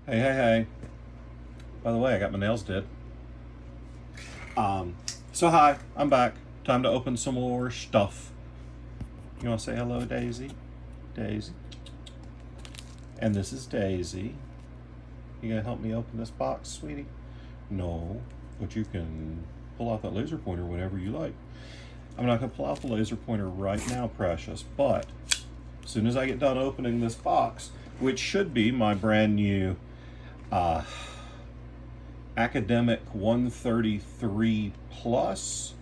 Hey, hey, hey. By the way, I got my nails did. So hi, I'm back. Time to open some more stuff. You want to say hello, Daisy? Daisy. And this is Daisy. You gonna help me open this box, sweetie? No, but you can pull out that laser pointer whenever you like. I'm not gonna pull out the laser pointer right now, precious, but as soon as I get done opening this box, which should be my brand new Academic 133 Plus.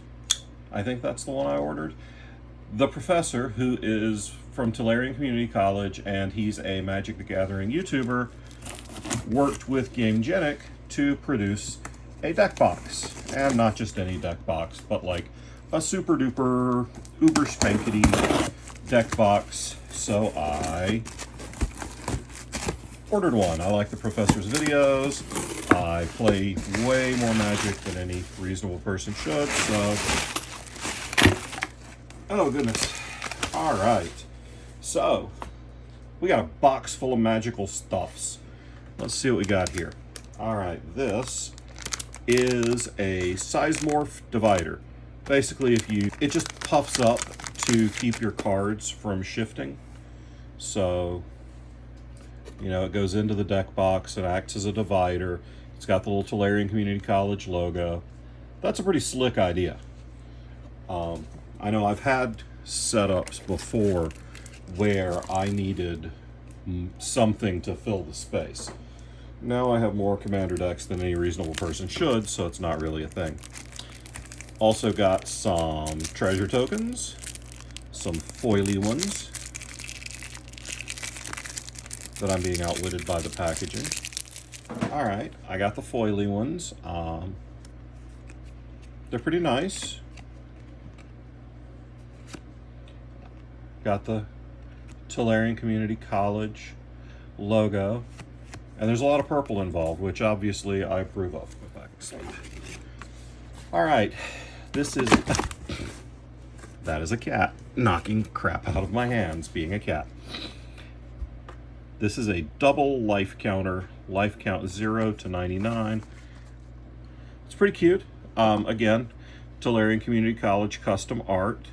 I think that's the one I ordered. The professor, who is from Tolarian Community College, and he's a Magic the Gathering YouTuber, worked with GameGenic to produce a deck box. And not just any deck box, but like a super duper, uber spankety deck box. So I ordered one. I like the professor's videos. I play way more Magic than any reasonable person should, so... Oh, goodness. All right. So, we got a box full of magical stuffs. Let's see what we got here. All right, this is a Sizemorph divider. Basically, it just puffs up to keep your cards from shifting. So, you know, it goes into the deck box, it acts as a divider. It's got the little Tolarian Community College logo. That's a pretty slick idea. I know I've had setups before where I needed something to fill the space. Now I have more commander decks than any reasonable person should, so it's not really a thing. Also got some treasure tokens, some foily ones that I'm being outwitted by the packaging. All right, I got the foily ones. They're pretty nice. Got the Tolarian Community College logo. And there's a lot of purple involved, which obviously I approve of. Excellent. All right, this is... That is a cat knocking crap out of my hands, being a cat. This is a double life counter, life count 0 to 99. It's pretty cute. Again, Tolarian Community College custom art.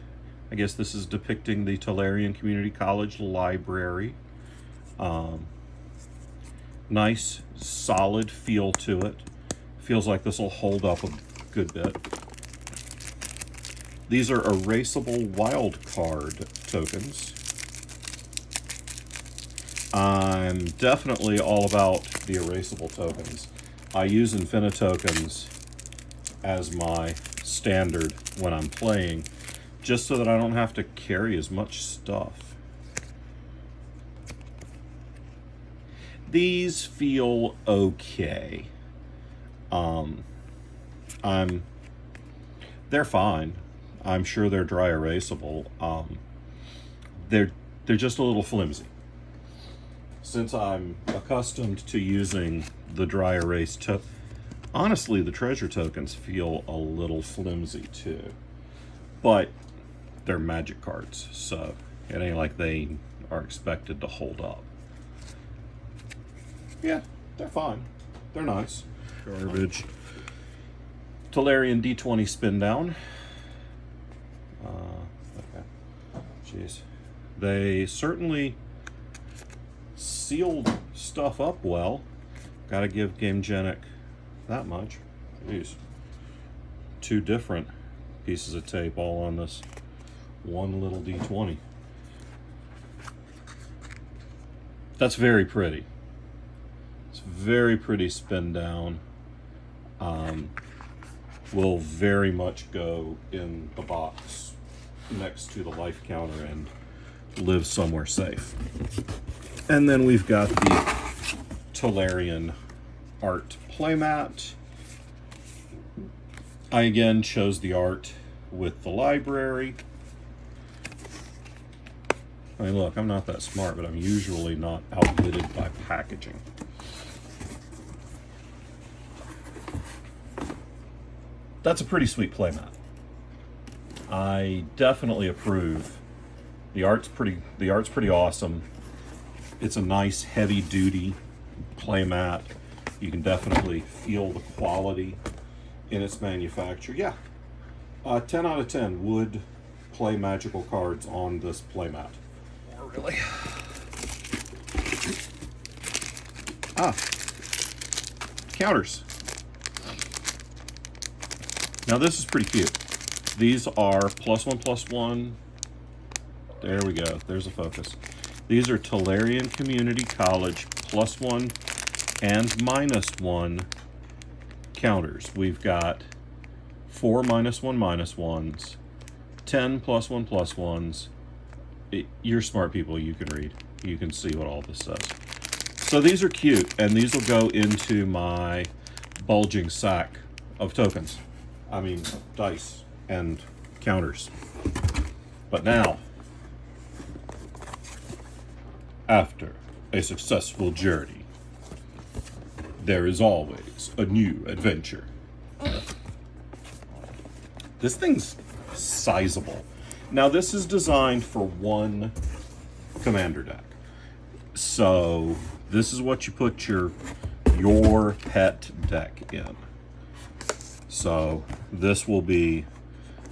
I guess this is depicting the Tolarian Community College library. Nice, solid feel to it. Feels like this will hold up a good bit. These are erasable wild card tokens. I'm definitely all about the erasable tokens. I use Infinitokens as my standard when I'm playing, just so that I don't have to carry as much stuff. These feel okay. They're fine. I'm sure they're dry erasable. They're just a little flimsy. Since I'm accustomed to using the dry erase honestly, the treasure tokens feel a little flimsy too. But they're Magic cards, so it ain't like they are expected to hold up. Yeah, they're fine. They're nice. Garbage. Tolarian D20 spin down. Okay. Jeez. They certainly sealed stuff up well. Gotta give GameGenic that much. Jeez. 2 different pieces of tape all on this one little D20. That's very pretty. It's very pretty spin down. Will very much go in the box next to the life counter and live somewhere safe. And then we've got the Tolarian art playmat. I again chose the art with the library. I mean, look, I'm not that smart, but I'm usually not outwitted by packaging. That's a pretty sweet playmat. I definitely approve. The art's pretty awesome. It's a nice heavy duty playmat. You can definitely feel the quality in its manufacture. Yeah, 10 out of 10 would play magical cards on this playmat. Oh, really? Counters. Now this is pretty cute. These are +1/+1. There we go. There's a focus. These are Tolarian Community College +1 and -1 counters. We've got 4 -1/-1s, 10 +1/+1s. You're smart people, you can read. You can see what all this says. So these are cute, and these will go into my bulging sack of tokens. I mean, dice and counters. But now, after a successful journey, there is always a new adventure. This thing's sizable. Now this is designed for one commander deck. So this is what you put your pet deck in. So this will be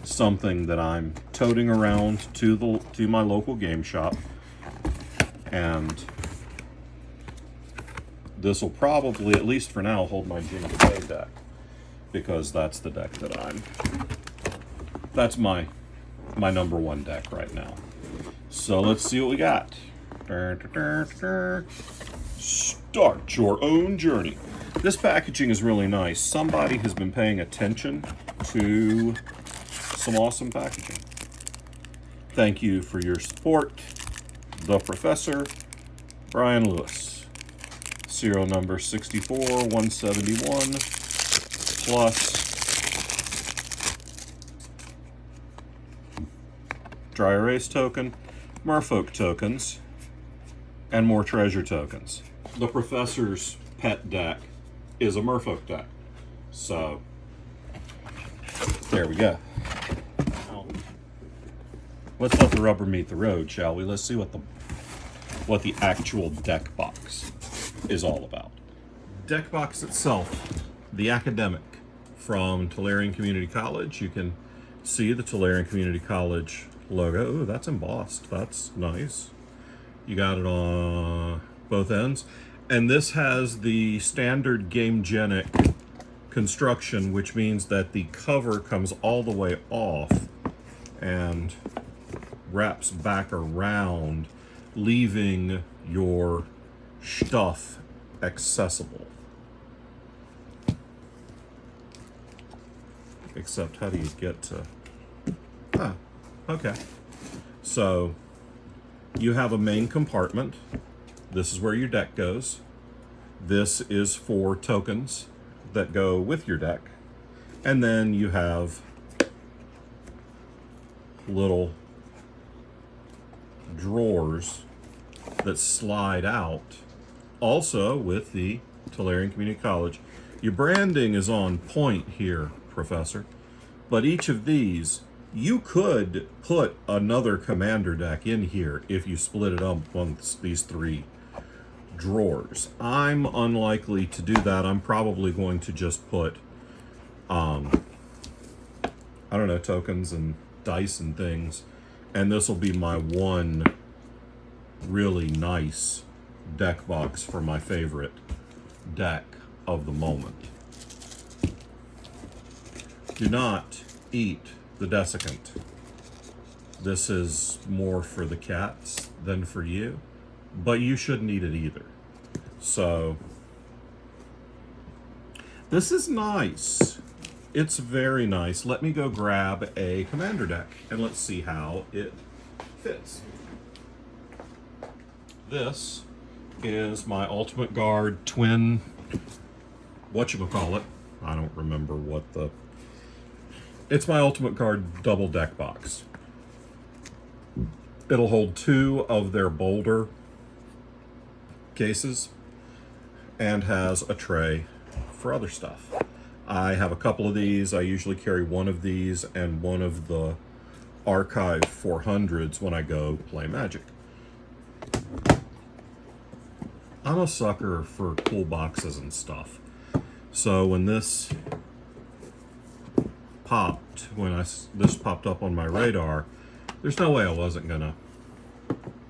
something that I'm toting around to my local game shop, and this will probably, at least for now, hold my Jim Day deck, because that's the deck that's my number one deck right now. So let's see what we got. Start your own journey. This packaging is really nice. Somebody has been paying attention to some awesome packaging. Thank you for your support. The Professor, Brian Lewis. Serial number 64171 plus dry erase token, merfolk tokens, and more treasure tokens. The Professor's pet deck is a merfolk deck. So there we go. Now, let's let the rubber meet the road, shall we? Let's see what the actual deck box is all about. Deck box itself, the academic from Tolarian Community College. You can see the Tolarian Community College logo. Ooh, that's embossed. That's nice. You got it on both ends. And this has the standard Gamegenic construction, which means that the cover comes all the way off and wraps back around, leaving your stuff accessible. Except, how do you get to... okay. So, you have a main compartment. This is where your deck goes. This is for tokens that go with your deck. And then you have little drawers that slide out, also with the Tolarian Community College. Your branding is on point here, Professor. But each of these, you could put another commander deck in here if you split it up amongst these three drawers. I'm unlikely to do that. I'm probably going to just put, I don't know, tokens and dice and things. And this will be my one really nice deck box for my favorite deck of the moment. Do not eat the desiccant. This is more for the cats than for you, but you shouldn't eat it either. So, this is nice. It's very nice. Let me go grab a commander deck and let's see how it fits. This is my Ultimate Guard twin, whatchamacallit. I don't remember what the... It's my Ultimate Guard double deck box. It'll hold 2 of their Boulder cases and has a tray for other stuff. I have a couple of these. I usually carry one of these and one of the Archive 400s when I go play Magic. I'm a sucker for cool boxes and stuff. So when this popped, this popped up on my radar, there's no way I wasn't gonna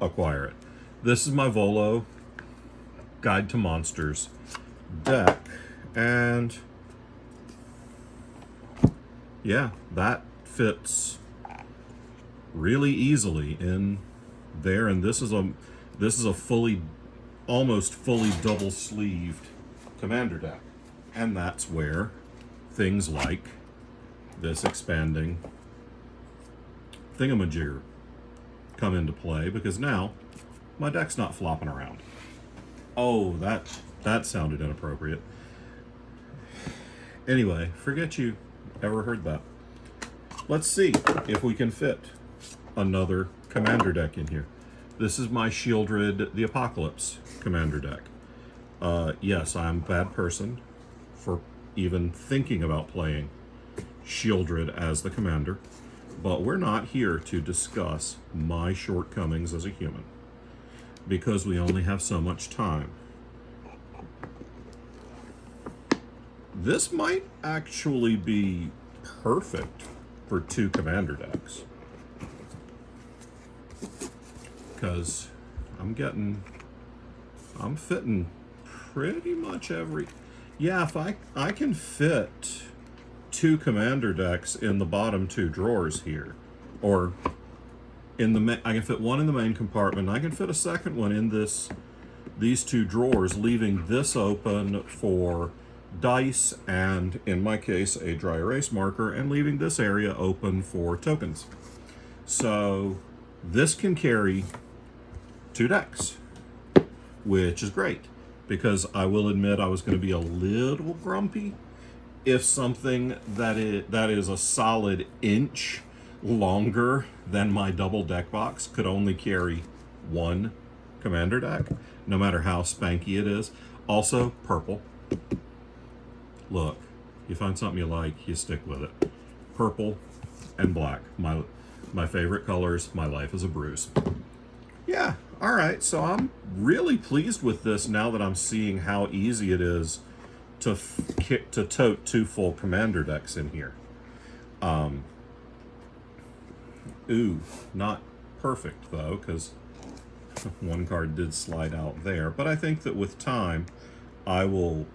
acquire it. This is my Volo Guide to Monsters deck, and yeah, that fits really easily in there. And this is a almost fully double sleeved commander deck, and that's where things like this expanding thingamajigger come into play, because now my deck's not flopping around. Oh, that sounded inappropriate. Anyway, forget you ever heard that. Let's see if we can fit another commander deck in here. This is my Shieldred the Apocalypse commander deck. Yes, I'm a bad person for even thinking about playing Shieldred as the commander, but we're not here to discuss my shortcomings as a human, because we only have so much time. This might actually be perfect for 2 commander decks, because I'm fitting pretty much every... Yeah, if I can fit 2 commander decks in the bottom 2 drawers here, or in the I can fit one in the main compartment. I can fit a second one in these 2 drawers, leaving this open for dice and, in my case, a dry erase marker, and leaving this area open for tokens. So this can carry 2 decks, which is great, because I will admit I was going to be a little grumpy if something that is a solid inch longer than my double deck box could only carry 1 commander deck, no matter how spanky it is. Also, purple. Look, you find something you like, you stick with it. Purple and black, my favorite colors. My life is a bruise. Yeah, all right, so I'm really pleased with this now that I'm seeing how easy it is to tote 2 full commander decks in here. Ooh, not perfect though, because 1 card did slide out there. But I think that with time, I will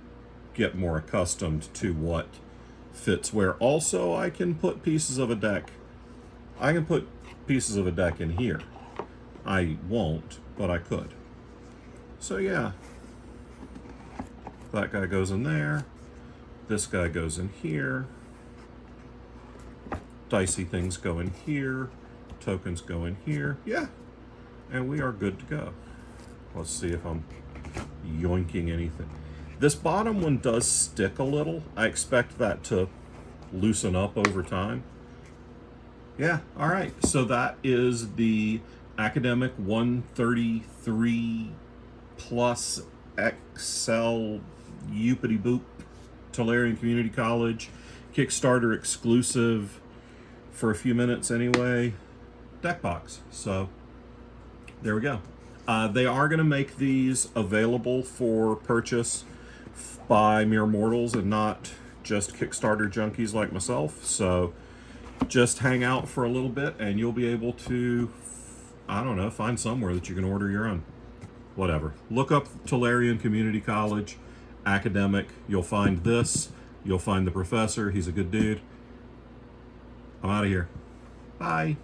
get more accustomed to what fits where. Also, I can put pieces of a deck. I can put pieces of a deck in here. I won't, but I could. So yeah. That guy goes in there. This guy goes in here. Dicey things go in here. Tokens go in here. Yeah. And we are good to go. Let's see if I'm yoinking anything. This bottom one does stick a little. I expect that to loosen up over time. Yeah, all right. So that is the Academic 133 Plus XL Youpity Boop Tolarian Community College Kickstarter exclusive, for a few minutes anyway, deck box. So there we go. They are going to make these available for purchase by mere mortals and not just Kickstarter junkies like myself. So just hang out for a little bit and you'll be able to, I don't know, find somewhere that you can order your own. Whatever. Look up Tolarian Community College Academic. You'll find this. You'll find the professor. He's a good dude. I'm out of here. Bye.